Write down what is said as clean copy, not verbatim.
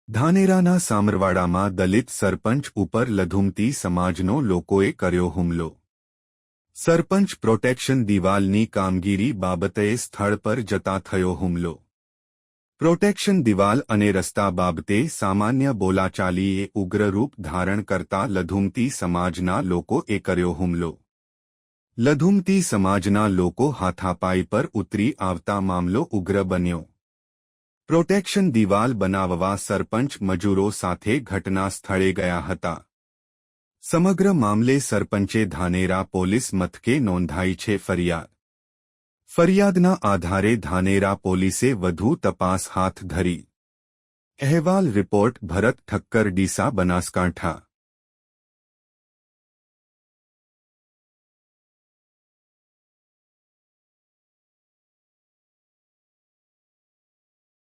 ધાનેરાના સામરવાડામાં દલિત સરપંચ ઉપર લઘુમતી સમાજનો લોકોએ કર્યો હુમલો. સરપંચ પ્રોટેક્શન દિવાલની કામગીરી બાબતે સ્થળ પર જતા થયો હુમલો. પ્રોટેક્શન દિવાલ અને રસ્તા બાબતે સામાન્ય બોલાચાલીએ ઉગ્ર રૂપ ધારણ કરતા લઘુમતી સમાજના લોકોએ કર્યો હુમલો. લઘુમતી સમાજના લોકો હાથાપાઈ પર ઉતરી આવતા મામલો ઉગ્ર બન્યો. પ્રોટેક્શન દિવાલ બનાવવા સરપંચ મજૂરો સાથે ઘટના સ્થળે ગયા હતા. સમગ્ર મામલે સરપંચે ધાનેરા પોલીસ મથકે નોંધાઈ છે ફરિયાદ. ફરિયાદના આધારે ધાનેરા પોલીસે વધુ તપાસ હાથ ધરી. અહેવાલ રિપોર્ટ ભરત ઠક્કર ડીસા બનાસકાંઠા.